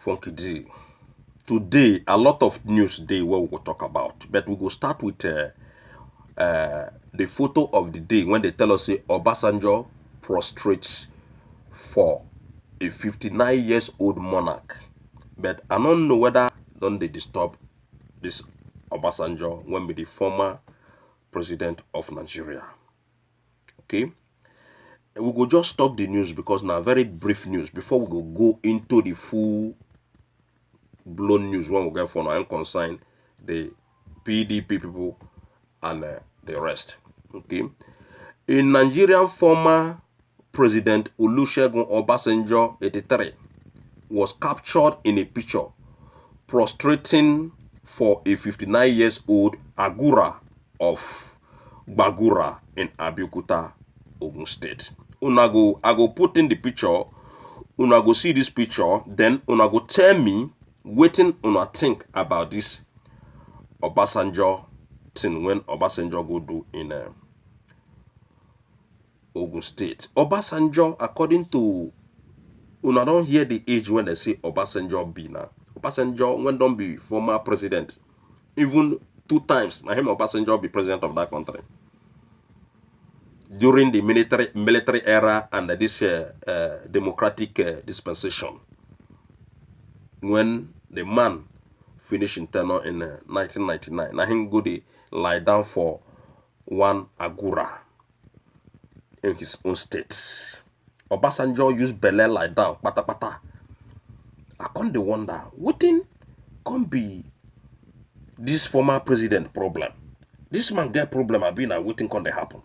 Funky D. Today, a lot of news day where we will talk about, but we will start with the photo of the day when they tell us say Obasanjo prostrates for a 59 years old monarch. But I don't know whether don't they disturb this Obasanjo when be the former president of Nigeria. Okay, we go just talk the news because now very brief news before we go into the full blown news when we get for now and consign the PDP people and the rest. Okay, a Nigerian former President Olusegun Obasanjo 83 was captured in a picture prostrating for a 59 years old Agura of Bagura in Abeokuta, Ogun State. I go put in the picture, una go see this picture, then una go tell me wetin una think about this Obasanjo thing when Obasanjo go do in Ogun State. Obasanjo, according to una don't hear the age when they say Obasanjo be now. Obasanjo when don't be former president, even 2 times. Now him Obasanjo be president of that country during the military era and this democratic dispensation. When the man finished in tenure in 1999, now him go dey lie down for one Agura in his own state. Obasanjo use belle lie down, pata. I can't wonder, wetin can be this former president problem? This man get problem, I been wetin can they happen?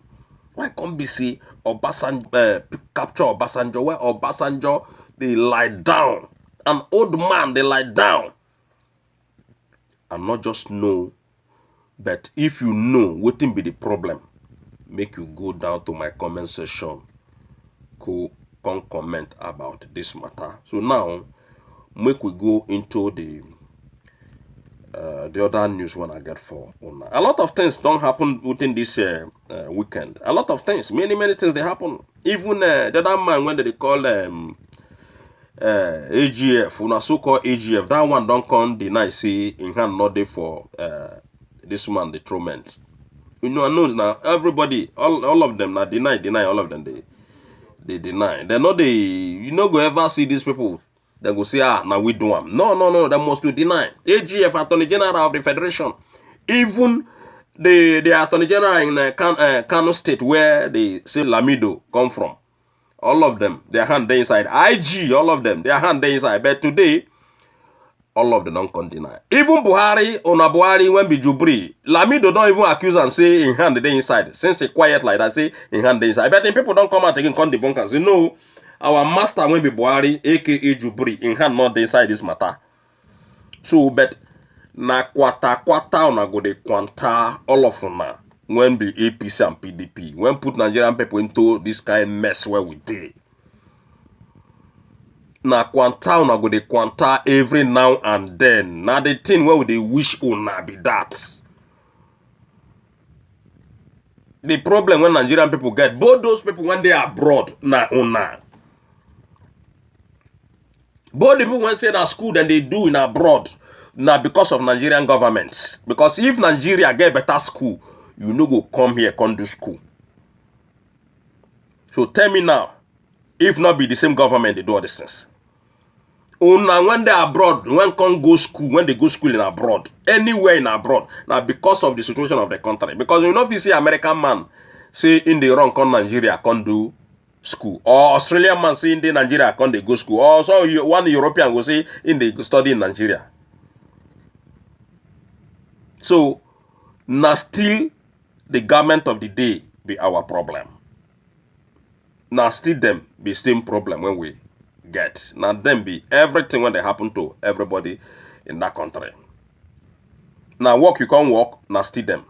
Why can't be see Obasanjo capture Obasanjo where Obasanjo they lie down? An old man they lie down. And not just know, but if you know wetin be the problem, make you go down to my comment section, go come comment about this matter. So now, make we go into the other news when I get for una. A lot of things don't happen within this weekend. A lot of things, many things they happen. Even the other man when they call AGF, una so-called AGF, that one don't come deny say in hand not there for this man the torment. You know, I know now everybody, all of them now deny all of them they deny. They know you know go ever see these people. They go say now we do them. No, they must to deny. AGF, Attorney General of the Federation, even the Attorney General in Kano State where they say Lamido come from. All of them, their hand they inside. IG, all of them, their hand they inside. But today, all of them don't come deny. Even Buhari, Buhari, when be Jubri, Lamido don't even accuse and say in hand they inside. Since he quiet like that, say in hand they inside. But then people don't come out again, come debunk and say, no, our master when be Buhari, aka Jubri, in hand not inside this matter. So, but na kwata una go de kwanta all of them now. When be APC and PDP, when put Nigerian people into this kind of mess where we did. Na kwanta una go de kwanta every now and then. Now the thing where they wish una be that. The problem when Nigerian people get, both those people when they are abroad, na una. Both the people when say that school then they do in abroad, now because of Nigerian government. Because if Nigeria get better school, you no go come here, come do school. So tell me now, if not be the same government, they do all these things. Now when they are abroad, when come go school, when they go school in abroad, anywhere in abroad, now because of the situation of the country. Because you know if you see American man say in the wrong come Nigeria, come do school. Or Australian man say in the Nigeria, come they go school. Or so one European go say in they study in Nigeria. So now still the government of the day be our problem. Now still them be same problem when we get. Now them be everything when they happen to everybody in that country. Now work you can't work, now still them.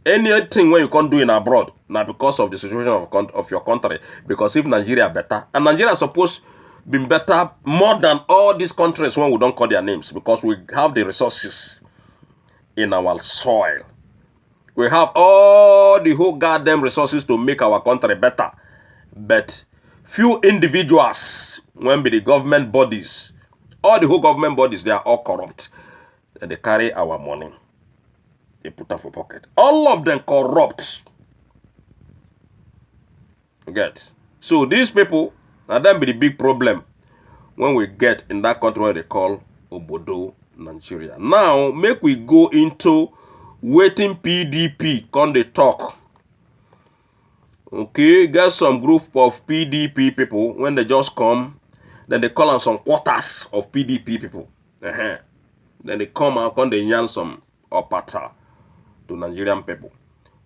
Anything when you can't do in abroad, now because of the situation of your country. Because if Nigeria better, and Nigeria supposed be better more than all these countries when we don't call their names. Because we have the resources in our soil. We have all the whole goddamn resources to make our country better. But few individuals, when be the government bodies, All the whole government bodies, they are all corrupt. And they carry our money. They put them for pocket. All of them corrupt. You get? So these people, now that be the big problem when we get in that country where they call Obodo, Nigeria. Now, make we go into waiting PDP, come they talk. Okay, get some group of PDP people, when they just come, then they call on some quarters of PDP people. Then they come and come they yarn some opata to Nigerian people.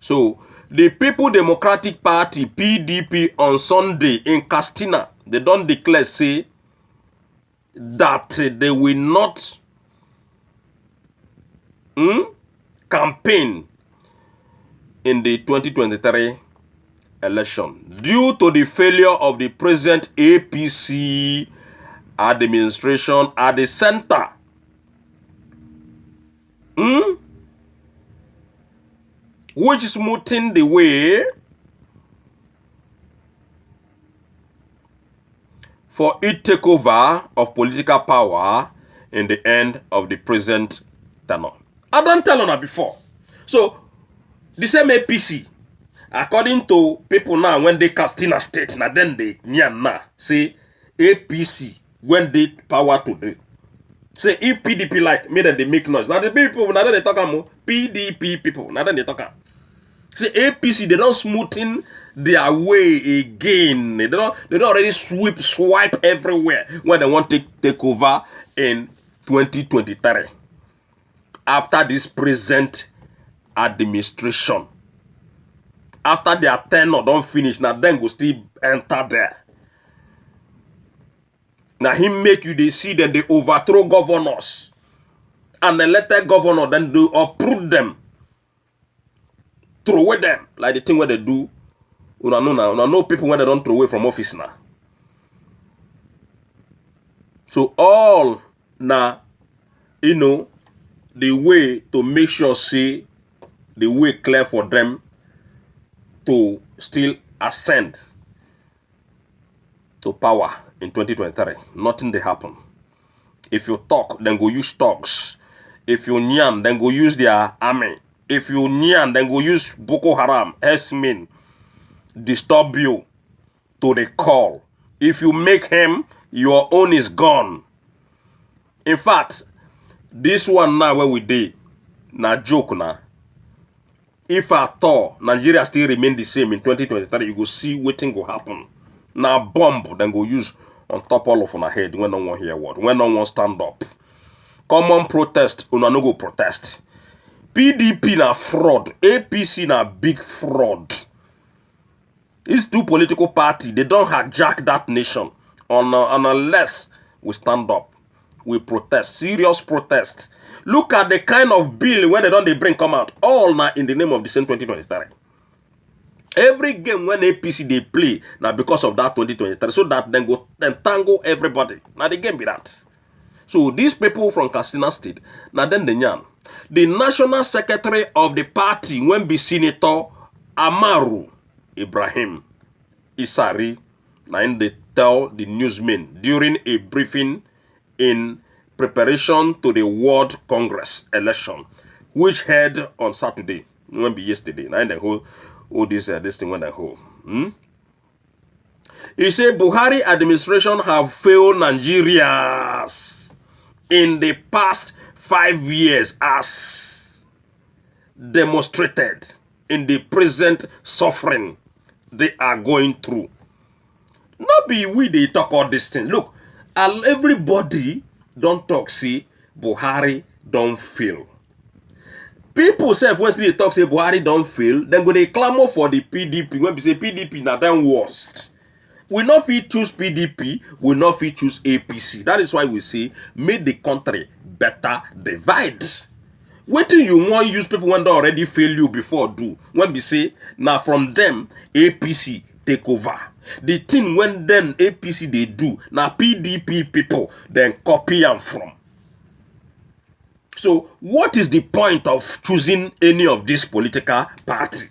So, the People Democratic Party, PDP, on Sunday in Castina, they don't declare, say, that they will not campaign in the 2023 election due to the failure of the present APC administration at the center. Which is smoothing the way for it takeover of political power in the end of the present tenure. I don't tell on that before. So, the same APC, according to people now, when they Castina State, now then they say APC, when they power today. Say if PDP like, me then they make noise. Now the people, now then they talk about PDP people, now then they talk. Say APC, they don't smoothing their way again. They don't already swipe everywhere when they want to take over in 2023. After this present administration. After their tenure don't finish, now then go still enter there. Now him make you they see them, they overthrow governors. And elected governor then do uproot them. Throw away them. Like the thing where they do. You know people when they don't throw away from office now. So all now, you know, the way to make sure say the way clear for them to still ascend to power in 2023. Nothing they happen. If you talk, then go use talks. If you nyan, then go use their army. If you nyan, then go use Boko Haram, Esmin, disturb you to the call. If you make him, your own is gone. In fact, this one now where we did, na joke now. If at all Nigeria still remain the same in 2023, you go see what thing go happen. Now bomb then go use on top all of on our head when no one hear word, when no one stand up. Common protest, una no go protest. PDP na fraud, APC na big fraud. These two political parties, they don't hijack that nation unless we stand up, we protest, serious protest. Look at the kind of bill when they bring come out, all now in the name of the same 2023. Every game when APC they play, now because of that 2023, so that then go entangle everybody. Now the game be that. So these people from Katsina State, now then the nyan. The national secretary of the party when be Senator Amaru Ibrahim Isari, now they tell the newsmen during a briefing in preparation to the World Congress election, which held on Saturday, when be yesterday. Now the whole this thing when I hold. He said Buhari administration have failed Nigerians in the past 5 years as demonstrated in the present suffering they are going through. Not be we they talk all this thing. Look, everybody don't talk, see, Buhari don't fail. People say, when they talk, say, Buhari don't fail, then go they clamor for the PDP. When we say PDP, now then worst. We not fit choose PDP, we not fit choose APC. That is why we say, make the country better divide. What do you want use people when they already fail you before do? When we say, now from them, APC take over. The thing when them APC they do, now PDP people then copy and from. So what is the point of choosing any of this political party?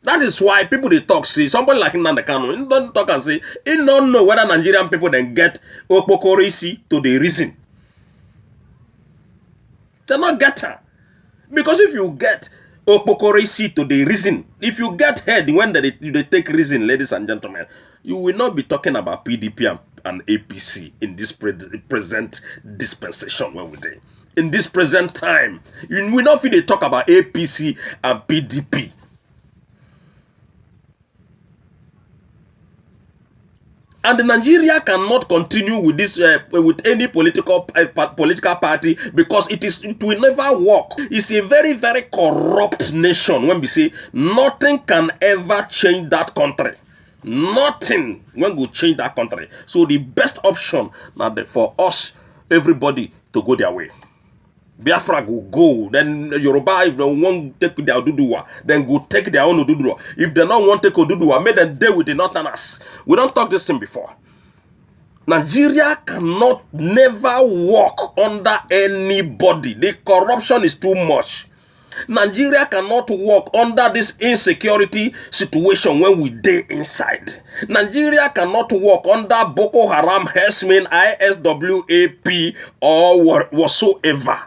That is why people they talk, see, somebody like Nnamdi Kanu, he don't talk and say, he don't know whether Nigerian people then get Okpokorisi to the reason. They not get her. Because if you get Okpokorisi to the reason, if you get head when they take reason, ladies and gentlemen, you will not be talking about PDP and APC in this present dispensation where we are. In this present time, you will not feel they talk about APC and PDP. And Nigeria cannot continue with this with any political party because it will never work. It's a very, very corrupt nation. When we say nothing can ever change that country, nothing when we change that country. So the best option now for us, everybody, to go their way. Biafra will go, then Yoruba, if they want to take their Oduduwa, then go take their own Oduduwa. If they don't want to take Oduduwa, make them deal with the Northerners. We don't talk this thing before. Nigeria cannot never work under anybody. The corruption is too much. Nigeria cannot work under this insecurity situation when we dey inside. Nigeria cannot work under Boko Haram, Herdsmen, ISWAP, or whatsoever.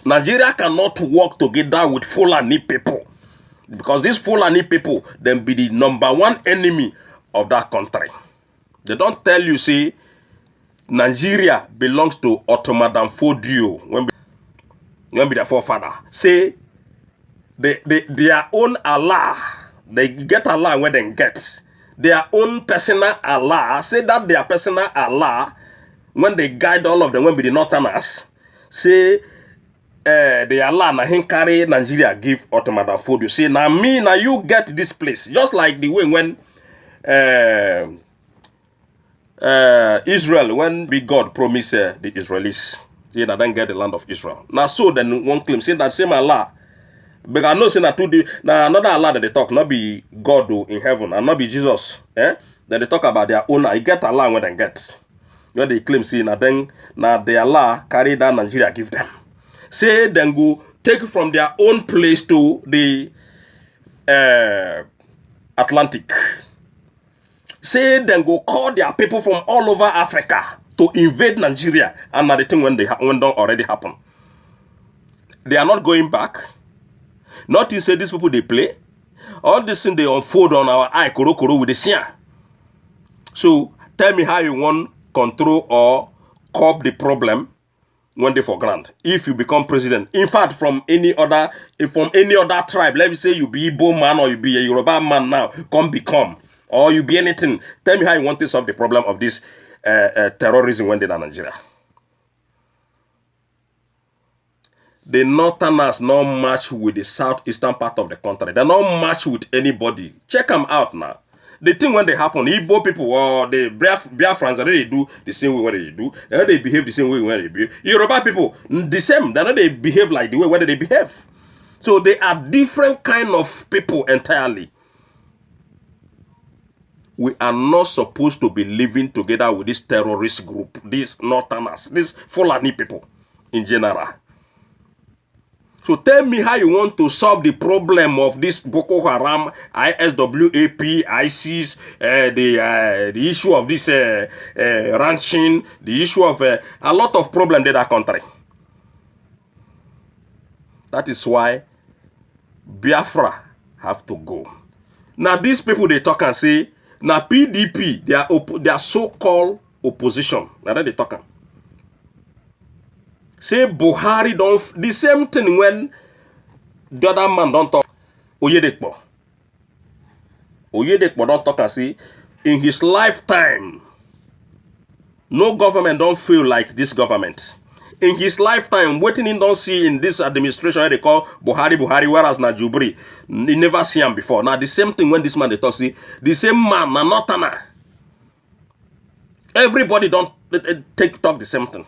Nigeria cannot work together with Fulani people because these Fulani people then be the #1 enemy of that country. They don't tell you, see, Nigeria belongs to Ottoman Fodio when be their forefather. Say, their own Allah, they get Allah when they get. Their own personal Allah, say that their personal Allah, when they guide all of them, when be the Northerners, say, the Allah na him carry Nigeria give Ottoman Fodio. Say, now me, now you get this place. Just like the way when Israel, when big God promised the Israelis, they don't get the land of Israel. Now so then one claim, say that same Allah, but I know say that now another Allah that they talk, not be God in heaven, and not be Jesus. Then they talk about their own, I get Allah when they get. When they claim, say, now then, now the Allah carry down Nigeria, give them. Say then go take from their own place to the Atlantic. Say then go call their people from all over Africa to invade Nigeria, and now the thing when don't already happen. They are not going back. Not to say these people they play. All this thing they unfold on our eye, koro with the sian. So tell me how you want control or curb the problem when they for grant. If you become president, in fact, from any other tribe, let me say you be Igbo man or you be a Yoruba man now, become, or you be anything. Tell me how you want to solve the problem of this terrorism when they're in Nigeria. The Northerners not match with the southeastern part of the country. They're not match with anybody. Check them out now. The thing when they happen, Igbo people or the Biafrans, they do the same way what they do. They behave the same way when they behave. Yoruba people, the same. They behave like the way when they behave. So they are different kind of people entirely. We are not supposed to be living together with this terrorist group, these Northerners, these Fulani people in general. So tell me how you want to solve the problem of this Boko Haram, ISWAP, ISIS, the issue of this ranching, the issue of a lot of problems in that country. That is why Biafra have to go. Now these people they talk and say, now PDP, they are so-called opposition. Now that they talking. Say Buhari don't the same thing when the other man don't talk. Oyedepo don't talk and say in his lifetime no government don't feel like this government. In his lifetime, waiting in don't see in this administration they call Buhari, whereas na Jubri, he never see him before. Now the same thing when this man they talk, see the same man, na Northerner. Everybody don't talk the same thing.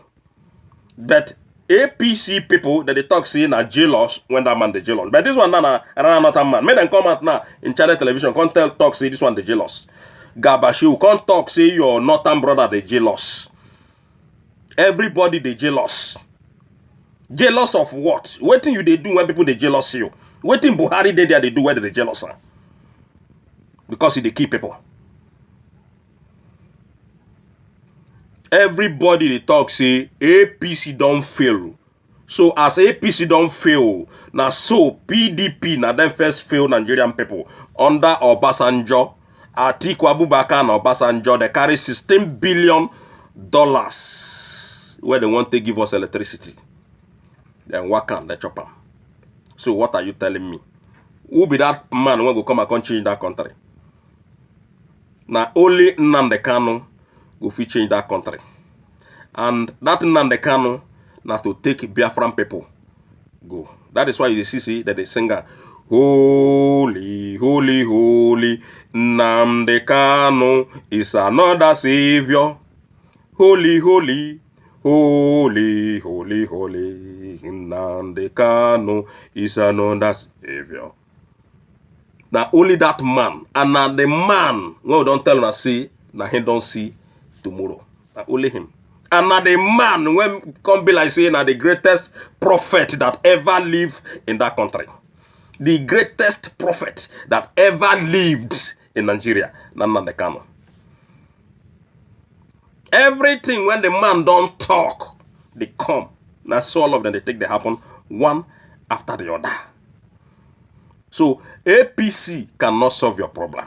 But APC people that they talk see na jealous when that man they jealous. But this one na another man. Make them come out now in channel television. Can't talk say this one they jealous. Gabashiu can't talk say your northern brother they jealous. Everybody they jealous. Jealous of what? What thing you they do when people they jealous you? What thing Buhari they do when they jealous? because they kill people. Everybody they talk say APC don't fail. So as APC don't fail, now so PDP now then first fail Nigerian people under Obasanjo, Atiku Abubakar and Obasanjo. They carry $16 billion where they want to give us electricity. Then what can they chop them? So what are you telling me? Who be that man when go come and change that country? Now only Nnamdi Kanu go fit change that country. And that Nnamdi Kanu now to take Biafran people go. That is why you see that they sing holy, holy, holy, Nnamdi Kanu is another savior. Holy, holy, holy, holy, holy, Nnamdi Kanu is another savior. Now only that man, and now the man, when we don't tell us see, now he don't see tomorrow. Now only him. And now the man, when come be like saying, now the greatest prophet that ever lived in that country. The greatest prophet that ever lived in Nigeria. Nnamdi Kanu. Everything when the man don't talk, they come. Now so all of them, they take they happen one after the other. So APC cannot solve your problem.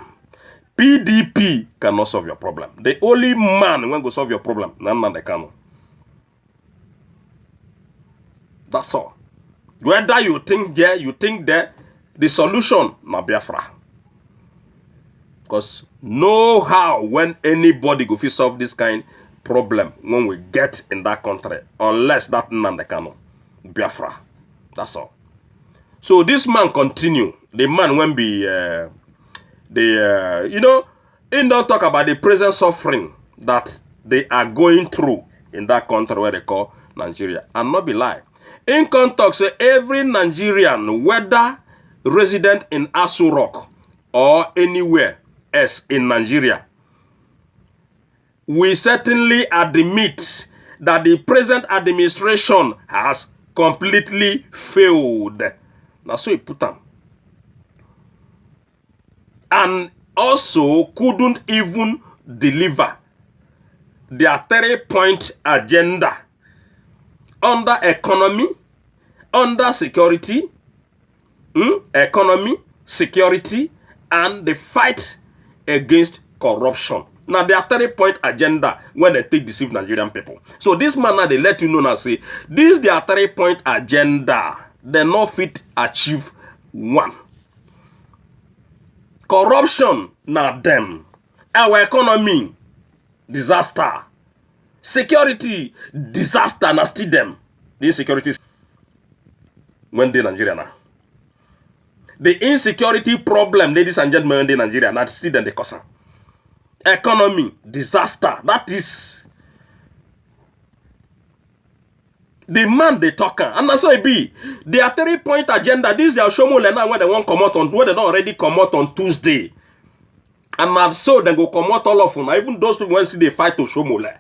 PDP cannot solve your problem. The only man when go solve your problem, Nnamdi Kanu. That's all. Whether you think there, you think there, the solution na Biafra. Because no how when anybody go fit solve this kind problem when we get in that country, unless that Nnamdi Kanu, Biafra. That's all. So this man continue. The man when be you know, he don't talk about the present suffering that they are going through in that country where they call Nigeria. And not be lie. In context, say every Nigerian, whether resident in Aso Rock or anywhere else in Nigeria, we certainly admit that the present administration has completely failed. Now so he put them. And also couldn't even deliver their 3-point agenda under economy, under security, economy, security, and the fight against corruption. Now, their 3-point agenda when they take deceive Nigerian people. So this man now they let you know now say this their 3-point agenda. They not fit achieve one. Corruption now them. Our economy disaster. Security disaster na still them. The insecurity when they Nigeria now. The insecurity problem, ladies and gentlemen, when they Nigeria now still them the cause. Economy disaster. That is the man they talking. And that's how it be. Their 3-point agenda. This is their Shomole now when they won't come out on when they don't already come out on Tuesday. And now so they go come out all of them. Even those people when see they fight to Shomole.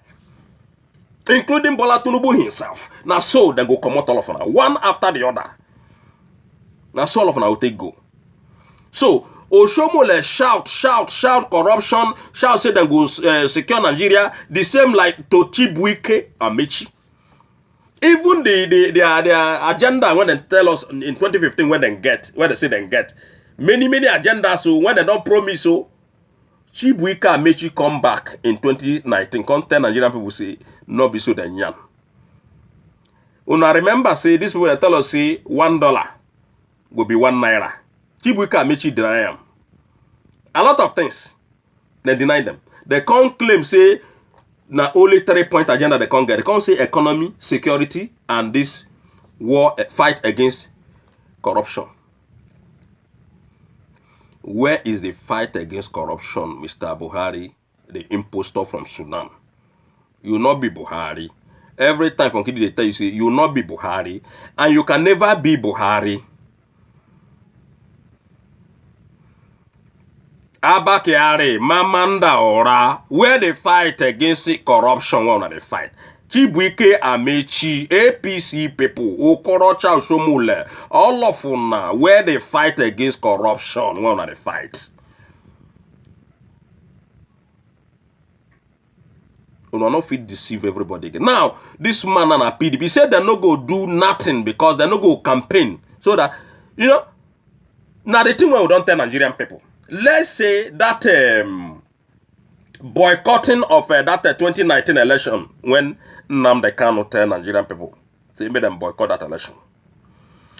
Including Bola Tinubu himself. Now so they go come out all of them. One after the other. Now so all of them will take go. So Oshomole shout corruption, shout say they go secure Nigeria. The same like to Chibuike Amechi. Even their agenda when they tell us in 2015 when they say they get many agendas. So when they don't promise so Chibuike Amechi come back in 2019. Come tell Nigerian people say no be so then yan. Una remember say these people they tell us say $1 will be 1 naira. Chibuike Amechi deny them. A lot of things they deny them. They can't claim say na only 3-point agenda they can't get. They can't say economy, security, and this war fight against corruption. Where is the fight against corruption, Mr. Buhari, the impostor from Sudan? You will not be Buhari. Every time from Kidi they tell you say you will not be Buhari, and you can never be Buhari. Abakiari, Mamanda Ora, where they fight against corruption, one of the fight. Chibuike Amechi, APC people, Okorocha Oshomole, all of them now, where they fight against corruption, one of the fight. You will not fit deceive everybody again. Now, this man and a PDP said they no go do nothing because they no go campaign. So that, you know, now the thing where we don't tell Nigerian people. Let's say that boycotting of that 2019 election when Nnamdi Kanu tell Nigerian people, so he made them boycott that election.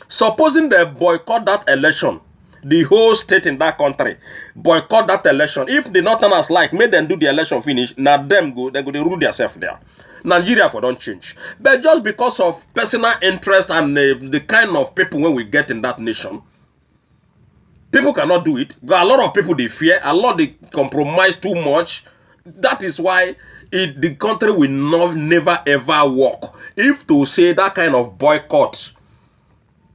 Supposing they boycott that election, the whole state in that country boycott that election. If the Northerners like, make them do the election finish, now them go, they go to rule themselves there. Nigeria for don't change. But just because of personal interest and the kind of people when we get in that nation, people cannot do it. Because a lot of people they fear, a lot they compromise too much. That is why the country will never ever work. If to say that kind of boycott,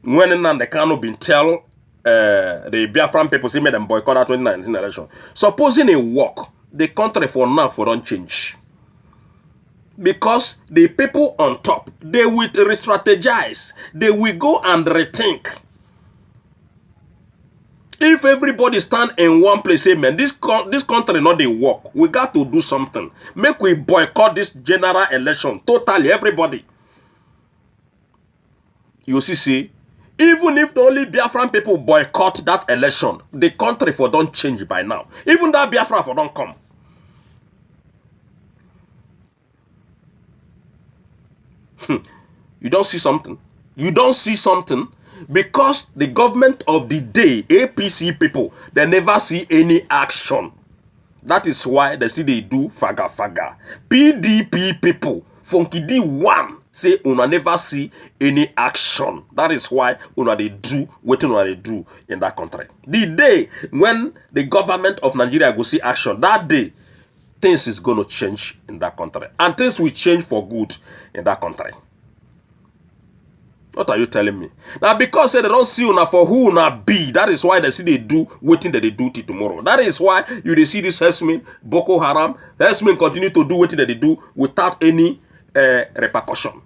when Nnamdi Kanu been tell the Biafran people say made them boycott that 2019 election. Supposing it work, the country for now for don't change. Because the people on top, they will re-strategize. They will go and rethink. If everybody stand in one place, say, man, this country not they work. We got to do something. Make we boycott this general election. Totally, everybody. You see, even if the only Biafran people boycott that election, the country for don't change by now. Even that Biafra for don't come. You don't see something. You don't see something because the government of the day, APC people, they never see any action. That is why they see they do faga faga. PDP people, Funky D1, say una never see any action. That is why una they do what una they do in that country. The day when the government of Nigeria go see action, that day, things is going to change in that country. And things will change for good in that country. What are you telling me? Now, because they don't see una for who una be, that is why they see they do waiting that they do till tomorrow. That is why you they see this herdsmen, Boko Haram, herdsmen continue to do what they do without any repercussion.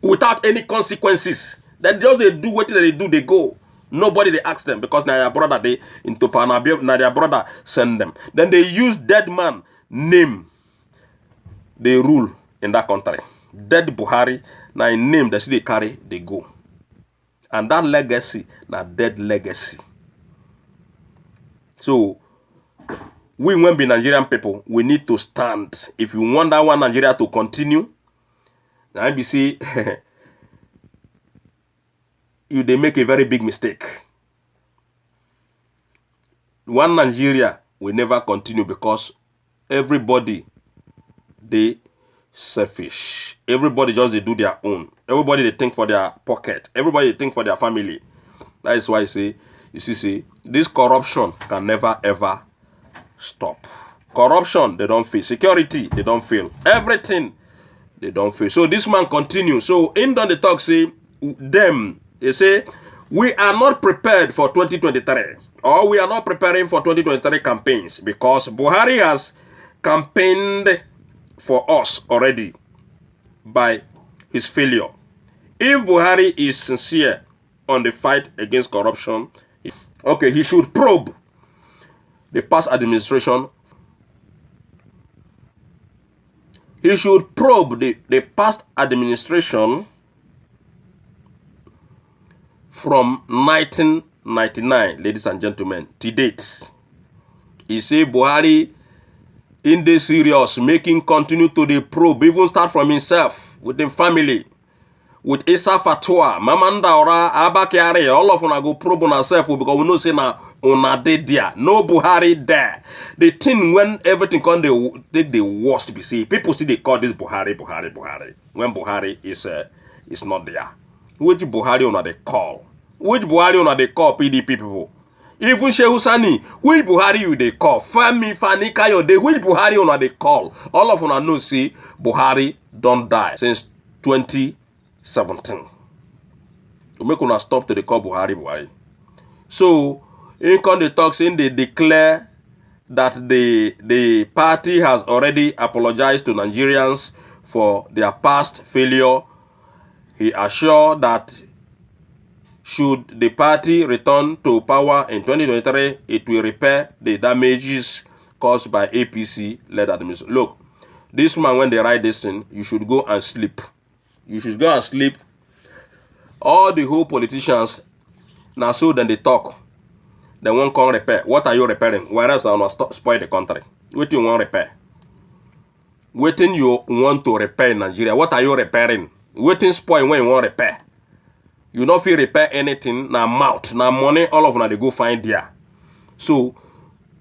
Without any consequences. They just they do what they do, they go. Nobody they ask them because now their brother they into Panabia, now their brother send them. Then they use dead man name. They rule in that country. Dead Buhari, now in name they see they carry, they go. And that legacy, now dead legacy. So we when be Nigerian people, we need to stand. If you want that one Nigeria to continue, now be say they make a very big mistake. One Nigeria will never continue because everybody they selfish. Everybody just they do their own. Everybody they think for their pocket. Everybody they think for their family. That is why I say, this corruption can never ever stop. Corruption they don't fail. Security they don't fail. Everything they don't fail. So this man continues. So in the talk say them. They say, we are not prepared for 2023 or we are not preparing for 2023 campaigns because Buhari has campaigned for us already by his failure. If Buhari is sincere on the fight against corruption, okay, he should probe the past administration. He should probe the past administration from 1999, ladies and gentlemen, to date. He say Buhari in the serious, making continue to the probe, even start from himself, with the family, with Issa Fatua, Mamanda Ora, Abakiare, all of una go probe on ourselves because we know say na una dead there. No Buhari there. The thing when everything come they take the worst be see. People see they call this Buhari. When Buhari is not there. Which Buhari una they call? Which Buhari una they call PDP people? Even Shehu Sani, which Buhari you they call? Femi Fani Kayode, which Buhari una they call? All of una know see Buhari don't die since 2017. To make una stop to the call Buhari. So in the talks in they declare that the party has already apologized to Nigerians for their past failure. He assured that should the party return to power in 2023, it will repair the damages caused by APC-led administration. Look, this man, when they write this thing, you should go and sleep. You should go and sleep. All the whole politicians, now so then they talk. They won't come repair. What are you repairing? Whereas I want to spoil the country. What do you want to repair? Waiting you want to repair in Nigeria. What are you repairing? Waiting spoil when you want to repair. You don't feel repair anything. Now mouth, now money, all of them they go find there. So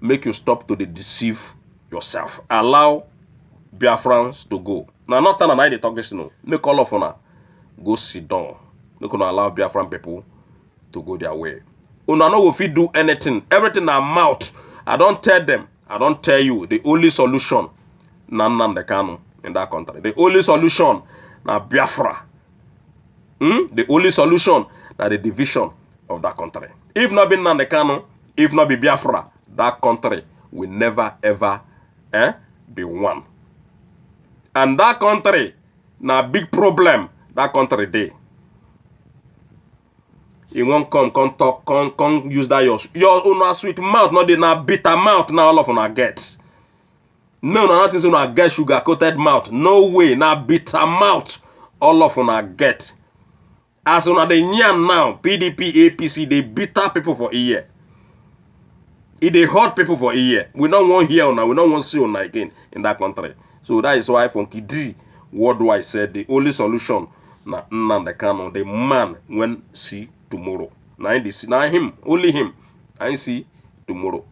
make you stop to deceive yourself. Allow Biafrans to go. Now not that I talk this no. Make all of them go sit down. Not gonna allow Biafran people to go their way. Una no if you do anything, everything na mouth. I don't tell them. I don't tell you the only solution. Nnamdi Kanu in that country. The only solution na Biafra. The only solution na the division of that country. If not be Nnamdi Kanu, if not be Biafra, that country will never ever be one. And that country na big problem. That country dey. You won't come talk, come use that your own sweet mouth, not the na bitter mouth now all of una get. No, nothing so na get sugar coated mouth. No way, na bitter mouth all of una get. As una the yarn now, PDP, APC, they bitter people for a year. They hurt people for a year. We don't want hear una, we don't want see una again in that country. So that is why Funky D worldwide said the only solution na Nnamdi Kanu, the man when see tomorrow. Now him, only him. I see tomorrow.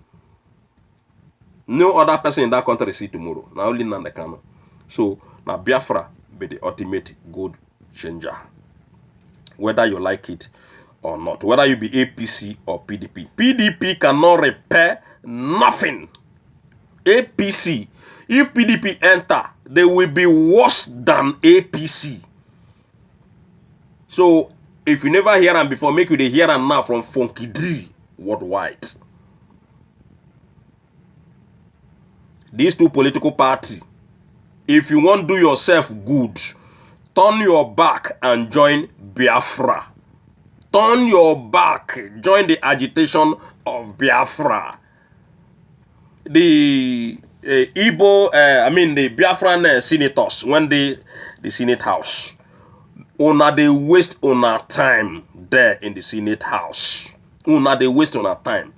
No other person in that country see tomorrow. Now only Nnamdi Kanu. So now Biafra be the ultimate good changer. Whether you like it or not. Whether you be APC or PDP. PDP cannot repair nothing. APC. If PDP enter, they will be worse than APC. So if you never hear them before, make you the hear them now from Funky D worldwide. These two political parties, if you want to do yourself good, turn your back and join Biafra. Turn your back, join the agitation of Biafra. The the Biafran senators, when the Senate House, una they waste on our time there in the Senate House. Una they waste on our time.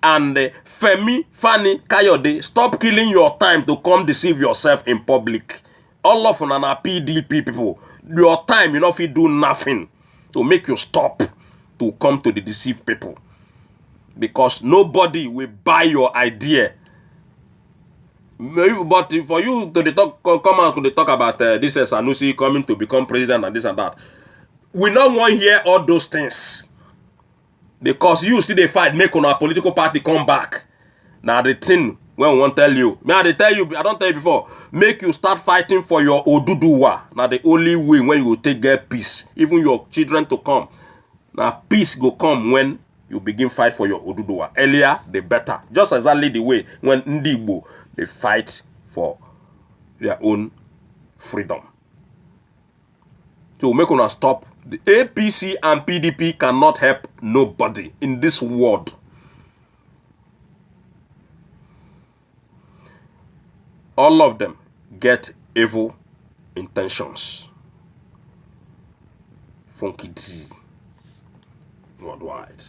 And Femi, Fani, Kayode, stop killing your time to come deceive yourself in public. All of una na PDP people, your time, you know, if you do nothing to make you stop to come to the deceive people. Because nobody will buy your idea. But for you to come out to talk about this Sanusi coming to become president and this and that, we don't want to hear all those things. Because you see the fight, make on our political party come back. Now the thing when we want to tell you, I don't tell you before, make you start fighting for your Oduduwa. Now the only way when you take get peace, even your children to come. Now peace go come when you begin fight for your Oduduwa. Earlier, the better. Just exactly the way when Ndigbo, they fight for their own freedom. So make us stop. The APC and PDP cannot help nobody in this world. All of them get evil intentions. Funky D worldwide.